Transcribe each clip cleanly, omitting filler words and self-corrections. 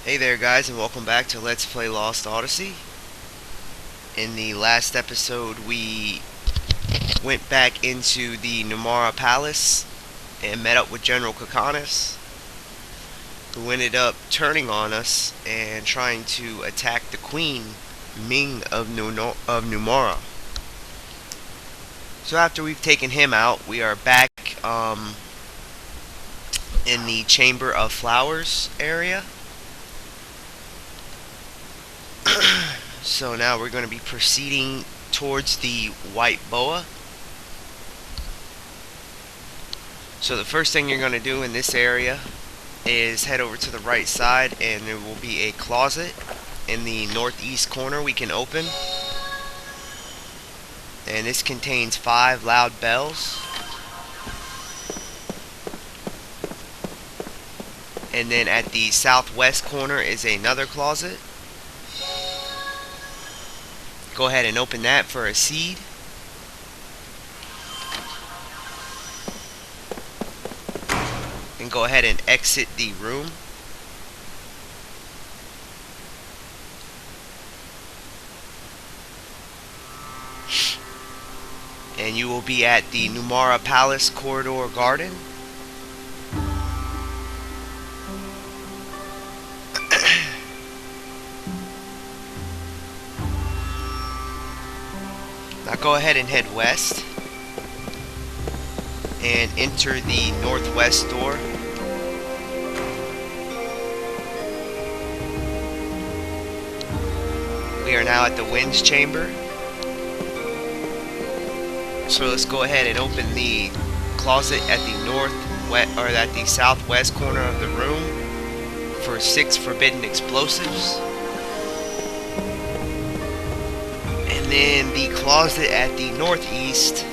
Hey there guys, and welcome back to Let's Play Lost Odyssey. In the last episode we went back into the Numara Palace and met up with General Kakanis, who ended up turning on us and trying to attack the Queen, Ming of Numara. So after we've taken him out, we are back in the Chamber of Flowers area. So now we're going to be proceeding towards the White Boa. So the first thing you're going to do in this area is head over to the right side, and there will be a closet in the northeast corner we can open. And this contains 5 loud bells. And then at the southwest corner is another closet. Go ahead and open that for a seed. And go ahead and exit the room. And you will be at the Numara Palace Corridor Garden. Now go ahead and head west and enter the northwest door. We are now at the Winds Chamber. So let's go ahead and open the closet at the southwest corner of the room for 6 forbidden explosives. And then the closet at the northeast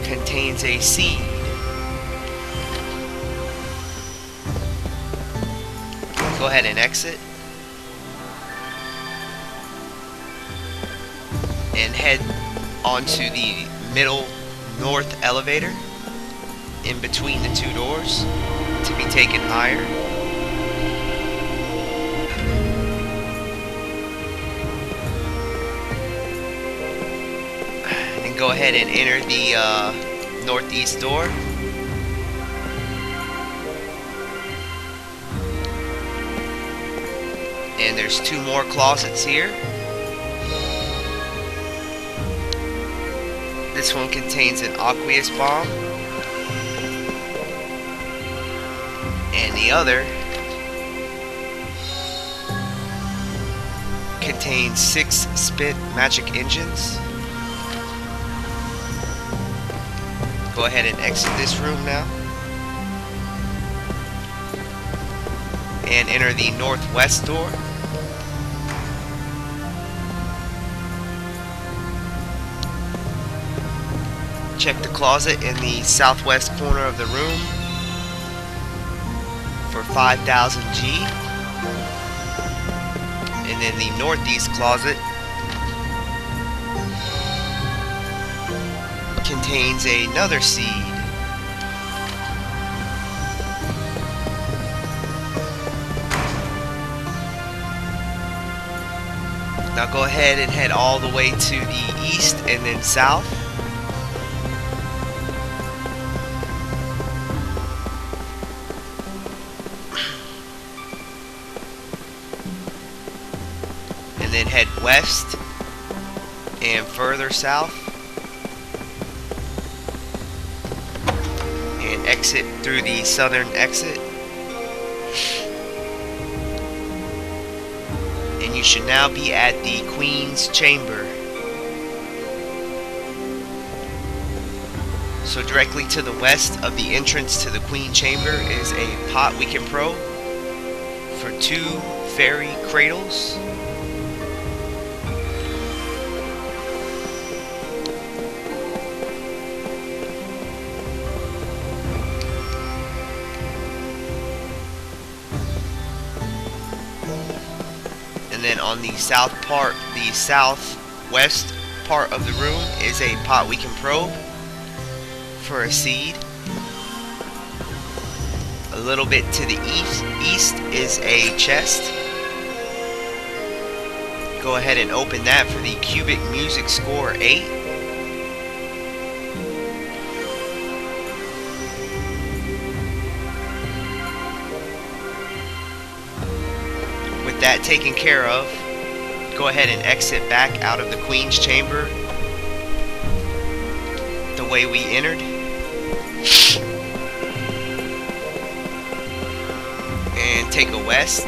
contains a seed. Go ahead and exit. And head onto the middle north elevator in between the 2 doors to be taken higher. And go ahead and enter the northeast door. And there's 2 more closets here. This one contains an aqueous bomb, and the other contains 6 spit magic engines. Go ahead and exit this room now and enter the northwest door. Check the closet in the southwest corner of the room for 5,000 G. And then the northeast closet contains another seed. Now go ahead and head all the way to the east and then south. Then head west and further south and exit through the southern exit, and you should now be at the Queen's Chamber. So directly to the west of the entrance to the Queen Chamber is a pot we can probe for 2 fairy cradles. And then on the southwest part of the room is a pot we can probe for a seed. A little bit to the east is a chest. Go ahead and open that for the cubic music score 8. With that taken care of, go ahead and exit back out of the Queen's Chamber the way we entered. And take a west.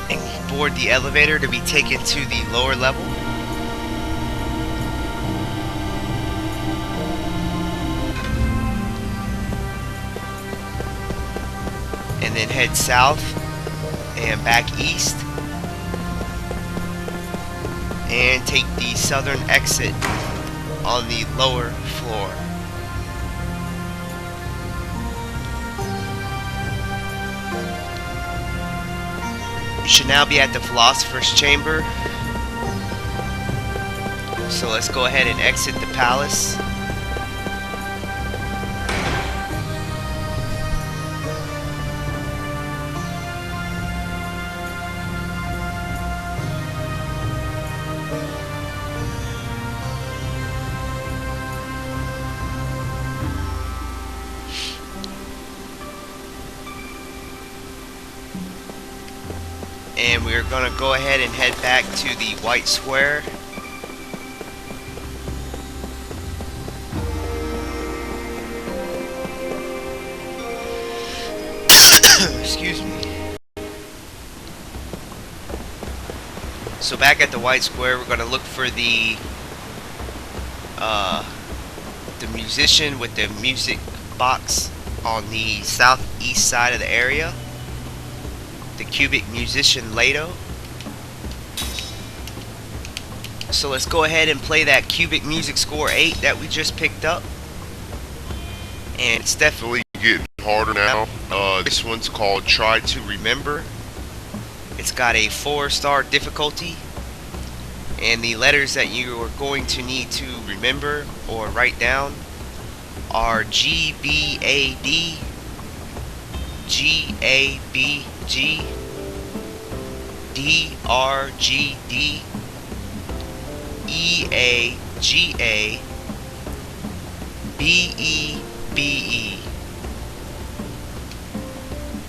And board the elevator to be taken to the lower level. And then head south and back east. And take the southern exit on the lower floor. You should now be at the Philosopher's Chamber. So let's go ahead and exit the palace. And we're going to go ahead and head back to the White Square. Excuse me. So back at the White Square, we're going to look for the musician with the music box on the southeast side of the area. The cubic musician Lato. So let's go ahead and play that cubic music score 8 that we just picked up. And it's definitely getting harder now. This one's called Try to Remember. It's got a 4-star difficulty. And the letters that you are going to need to remember or write down are G, B, A, D, G, A, B, G, D, R, G, D, E, A, G, A, B, E, B, E.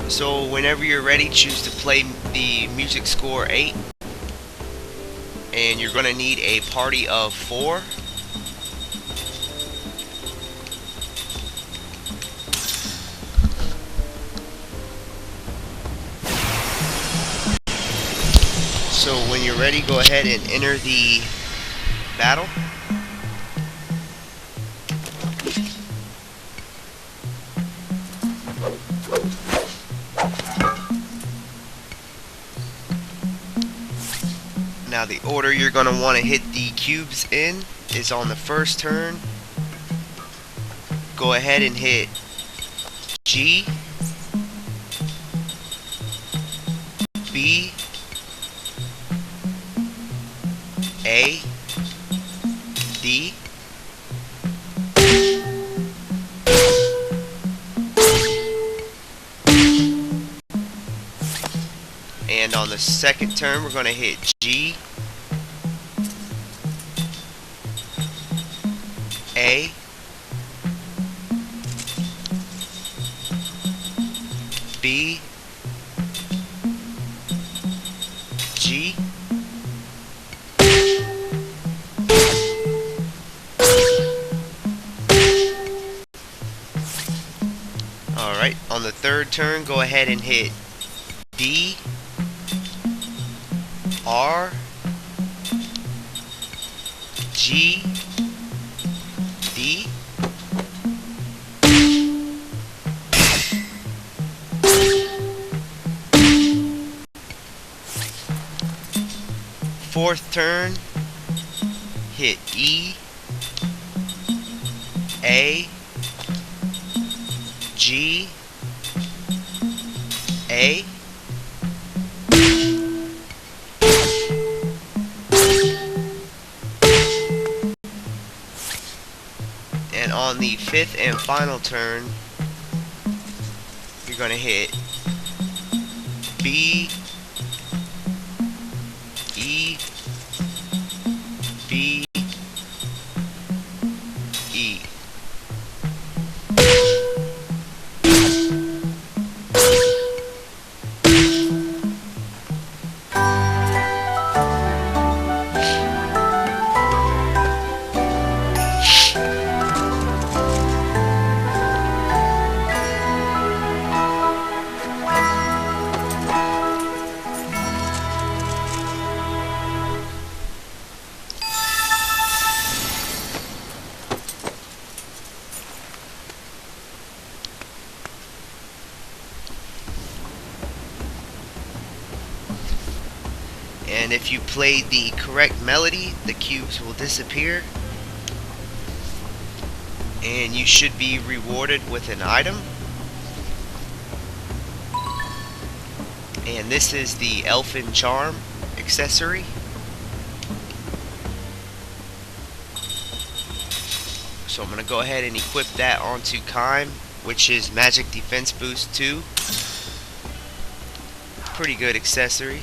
So whenever you're ready, choose to play the music score 8. And you're going to need a party of 4. So when you're ready, go ahead and enter the battle. Now the order you're going to want to hit the cubes in is on the first turn. Go ahead and hit G, B, A, D, and on the second turn we're going to hit G, A, B, G, alright, on the third turn go ahead and hit D, R, G, D, fourth turn, hit E, A, G, A, and And on the 5th and final turn, you're going to hit B, E, B, E. And if you played the correct melody, the cubes will disappear. And you should be rewarded with an item. And this is the Elfin Charm accessory. So I'm going to go ahead and equip that onto Kime, which is Magic Defense Boost 2. Pretty good accessory.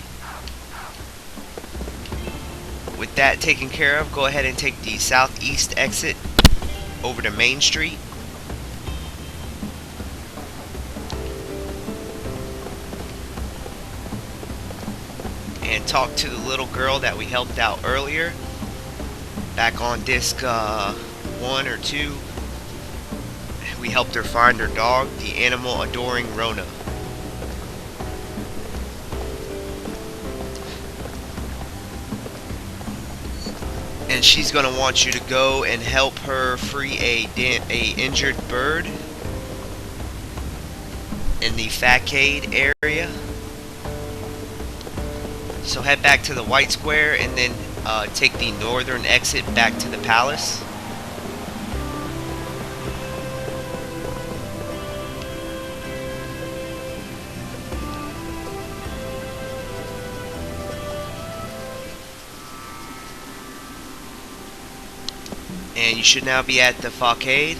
With that taken care of, go ahead and take the southeast exit over to Main Street. And talk to the little girl that we helped out earlier. Back on disc 1 or 2. We helped her find her dog, the animal adoring Rona. And she's going to want you to go and help her free a injured bird in the facade area. So head back to the white square and then take the northern exit back to the palace. And you should now be at the facade.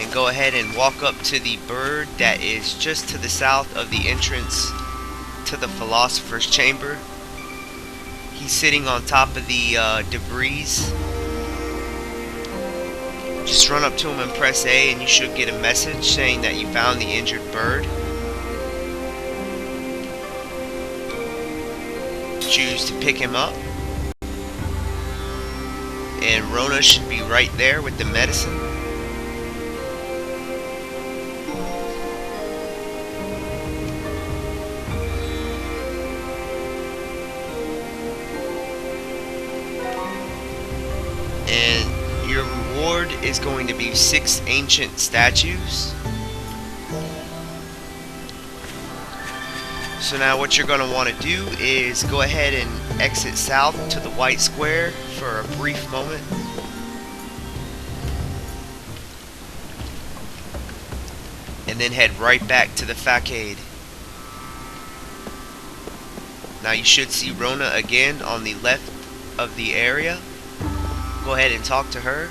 And go ahead and walk up to the bird that is just to the south of the entrance to the Philosopher's Chamber. He's sitting on top of the debris. Just run up to him and press A and you should get a message saying that you found the injured bird. Choose to pick him up. And Rona should be right there with the medicine. And your reward is going to be 6 ancient statues. So now what you're going to want to do is go ahead and exit south to the white square for a brief moment. And then head right back to the facade. Now you should see Rona again on the left of the area. Go ahead and talk to her.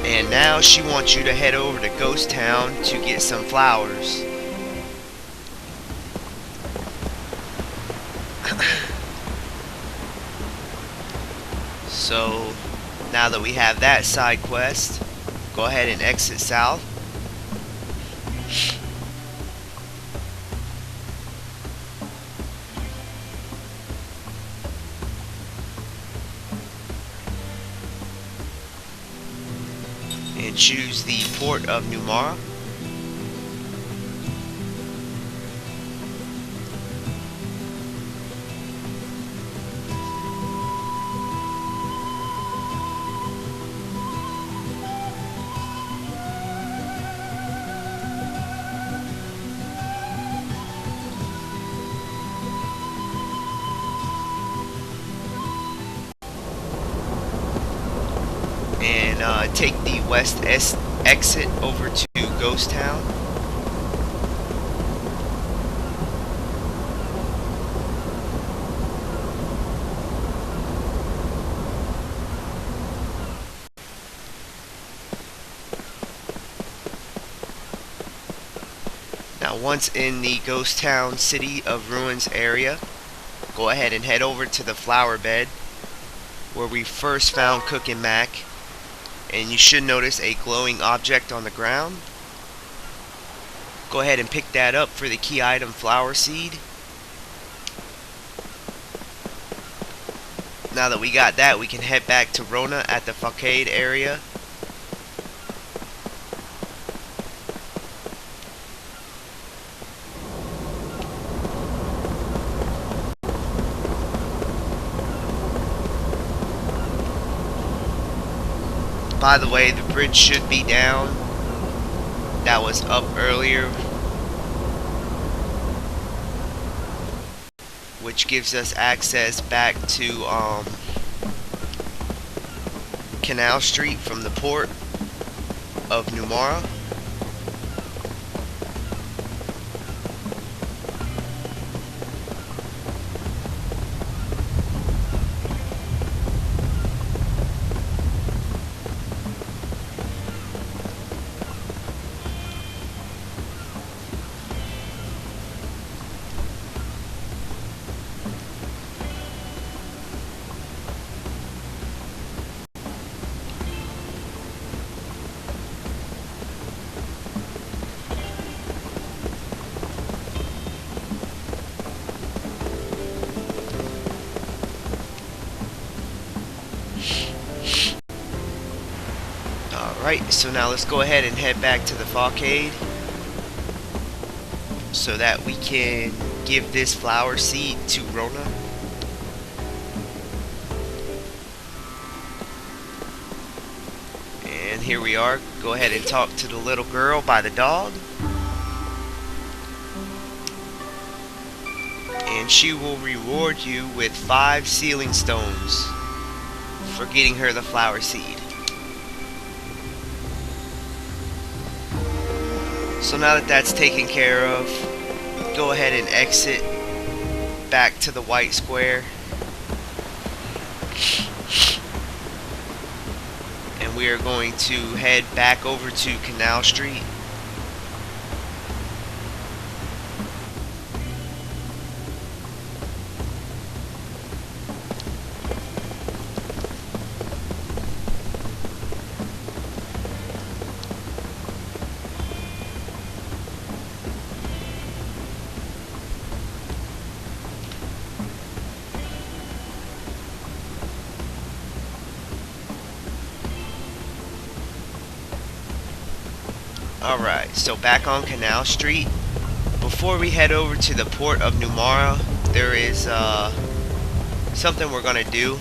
And now she wants you to head over to Ghost Town to get some flowers. So now that we have that side quest, go ahead and exit south. And choose the port of Numara. take the west exit over to Ghost Town. Now once in the Ghost Town City of Ruins area, go ahead and head over to the flower bed where we first found Cook and Mac, and you should notice a glowing object on the ground. Go ahead and pick that up for the key item flower seed. Now that we got that, we can head back to Rona at the Facade area. By the way, the bridge should be down. That was up earlier, which gives us access back to Canal Street from the port of Numara. Alright, so now let's go ahead and head back to the Facade so that we can give this flower seed to Rona. And here we are. Go ahead and talk to the little girl by the dog, and she will reward you with 5 sealing stones for getting her the flower seed. So now that that's taken care of, go ahead and exit back to the white square. And we are going to head back over to Canal Street. Alright, so back on Canal Street. Before we head over to the port of Numara, there is something we're going to do.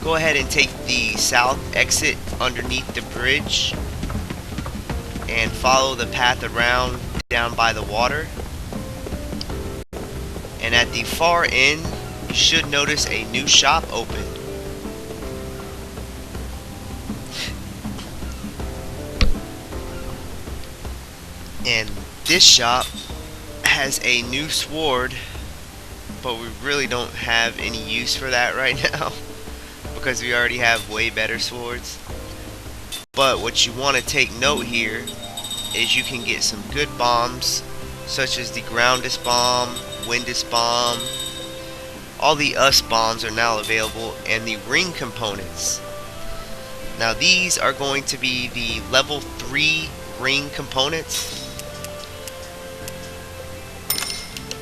Go ahead and take the south exit underneath the bridge and follow the path around down by the water. And at the far end, you should notice a new shop open. And this shop has a new sword, but we really don't have any use for that right now because we already have way better swords. But what you want to take note here is you can get some good bombs such as the groundus bomb, windus bomb. All the us bombs are now available, and the ring components. Now these are going to be the level 3 ring components.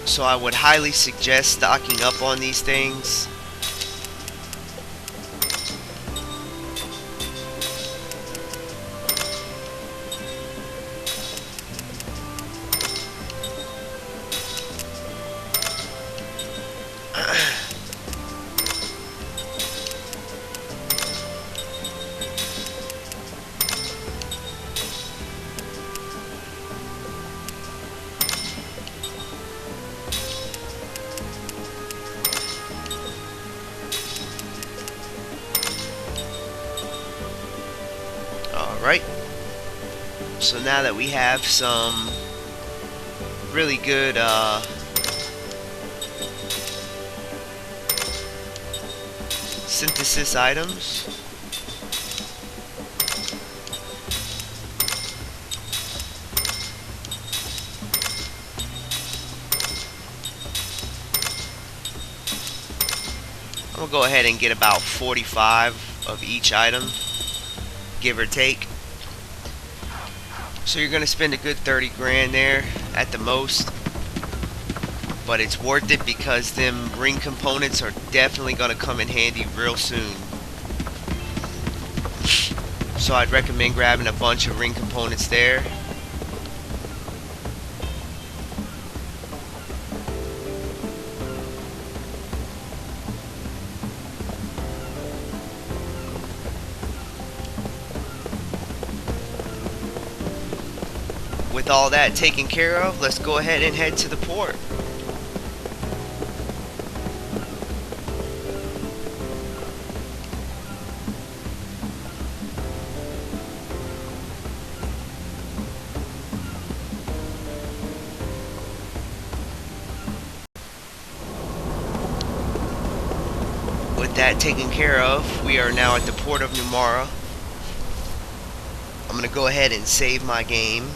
So I would highly suggest stocking up on these things. Alright, so now that we have some really good synthesis items, I'm going to go ahead and get about 45 of each item, give or take. So you're going to spend a good 30 grand there at the most. But it's worth it because them ring components are definitely going to come in handy real soon. So I'd recommend grabbing a bunch of ring components there. With all that taken care of, let's go ahead and head to the port. With that taken care of, we are now at the port of Numara. I'm going to go ahead and save my game.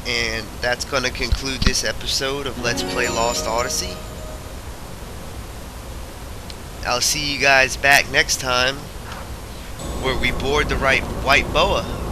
And that's going to conclude this episode of Let's Play Lost Odyssey. I'll see you guys back next time, where we board the white boa.